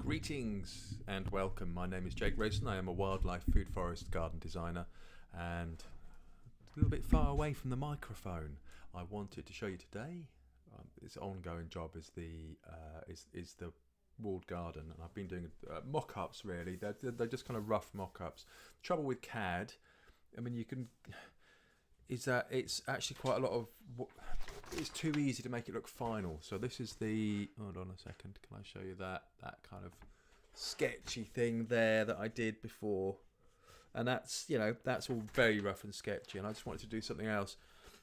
Greetings and welcome. My name is Jake Rayson. I am a wildlife food forest garden designer and a little bit far away from the microphone. I wanted to show you today. This ongoing job is the walled garden, and I've been doing mock-ups. Really, they're just kind of rough mock-ups. Trouble with CAD, I mean, is that it's actually quite a lot of. It's too easy to make it look final. So this is the. Hold on a second. Can I show you that kind of sketchy thing there that I did before? And that's that's all very rough and sketchy. And I just wanted to do something else,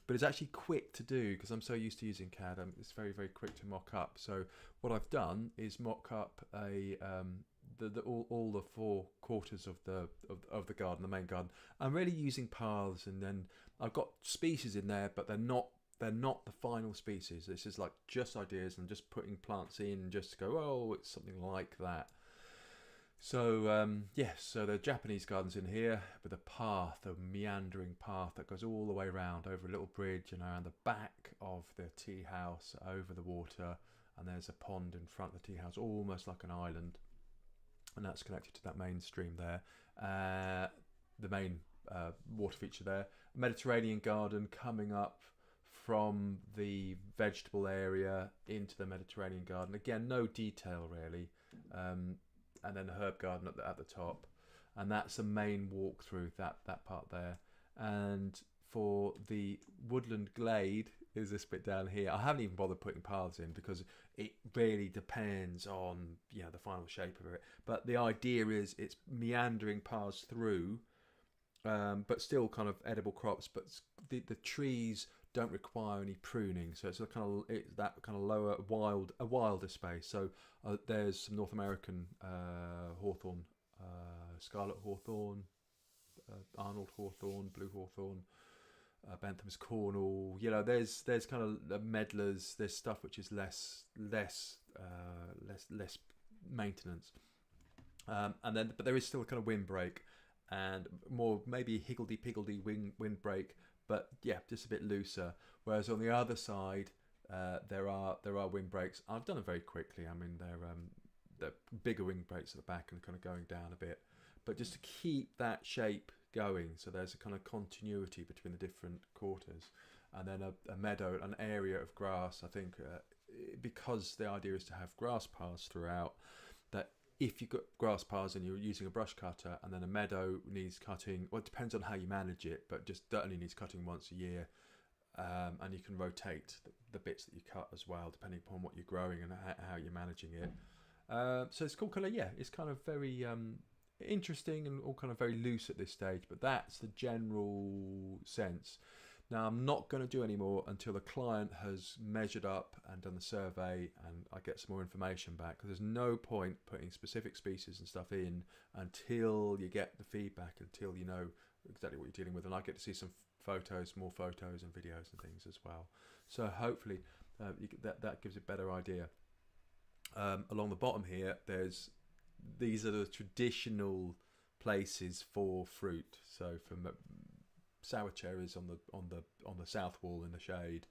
but it's actually quick to do because I'm so used to using CAD. It's very quick to mock up. So what I've done is mock up all the four quarters of the garden, the main garden. I'm really using paths, and then I've got species in there, but they're not the final species. This is like just ideas and just putting plants in just to go, oh, it's something like that. So so the Japanese garden's in here with a path, a meandering path that goes all the way around over a little bridge and around the back of the tea house over the water, and there's a pond in front of the tea house, almost like an island, and that's connected to that main stream there. The main water feature there. Mediterranean garden coming up from the vegetable area into the Mediterranean garden. Again, no detail really. And then the herb garden at the top. And that's the main walkthrough, that part there. And for the woodland glade is this bit down here. I haven't even bothered putting paths in because it really depends on the final shape of it. But the idea is it's meandering paths through, but still kind of edible crops. But the trees don't require any pruning, so it's that kind of lower wilder space. So there's some North American hawthorn, scarlet hawthorn, Arnold hawthorn, blue hawthorn, Bentham's cornel. There's kind of medlars. There's stuff which is less maintenance, but there is still a kind of windbreak and more maybe higgledy-piggledy windbreak. But yeah, just a bit looser. Whereas on the other side, there are windbreaks. I've done them very quickly. I mean, they're bigger windbreaks at the back and kind of going down a bit. But just to keep that shape going, so there's a kind of continuity between the different quarters, and then a meadow, an area of grass. I think because the idea is to have grass paths throughout. That if you've got grass paths and you're using a brush cutter, and then a meadow needs cutting, well, it depends on how you manage it, but just certainly needs cutting once a year, and you can rotate the bits that you cut as well, depending upon what you're growing and how you're managing it. So it's called it's kind of very interesting and all kind of very loose at this stage, but that's the general sense. Now, I'm not going to do any more until the client has measured up and done the survey and I get some more information back, because there's no point putting specific species and stuff in until you get the feedback, until you know exactly what you're dealing with. And I get to see some more photos and videos and things as well. So hopefully that gives a better idea. Along the bottom here, these are the traditional places for fruit. So from sour cherries on the south wall in the shade,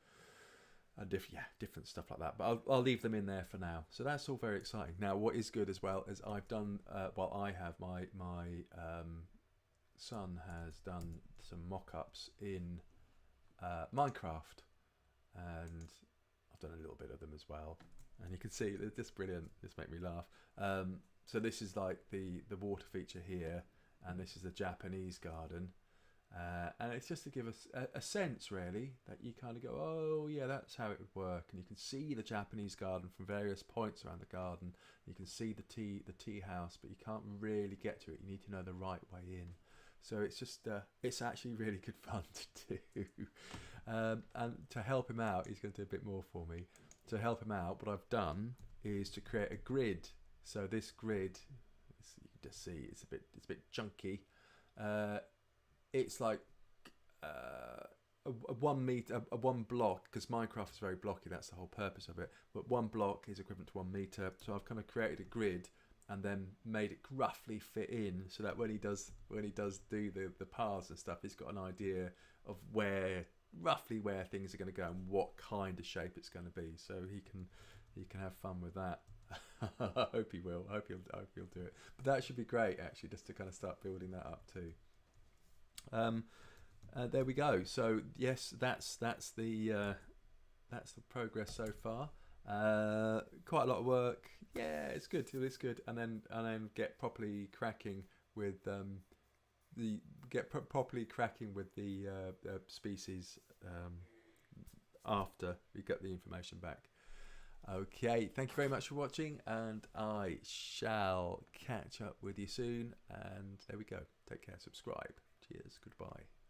and different stuff like that. But I'll leave them in there for now. So that's all very exciting. Now, what is good as well is I've done my son has done some mock-ups in Minecraft, and I've done a little bit of them as well. And you can see they're just brilliant. Just make me laugh. So this is like the water feature here, and this is the Japanese garden. And it's just to give us a sense, really, that you kind of go, oh yeah, that's how it would work. And you can see the Japanese garden from various points around the garden. You can see the tea house, but you can't really get to it. You need to know the right way in. So it's just it's actually really good fun to do. And to help him out, he's going to do a bit more for me. To help him out, what I've done is to create a grid. So this grid, you can just see it's a bit chunky. It's like a 1 meter, a one block, because Minecraft is very blocky. That's the whole purpose of it. But 1 block is equivalent to 1 meter. So I've kind of created a grid and then made it roughly fit in, so that when he does do the paths and stuff, he's got an idea of roughly where things are going to go and what kind of shape it's going to be. So he can have fun with that. I hope he will. I hope he'll do it. But that should be great, actually, just to kind of start building that up too. There we go. So yes, that's the progress so far. Quite a lot of work. Yeah, it's good. It's good. And then get properly cracking with properly cracking with the species after we get the information back. Okay, thank you very much for watching, and I shall catch up with you soon. And there we go. Take care. Subscribe. Cheers. Goodbye.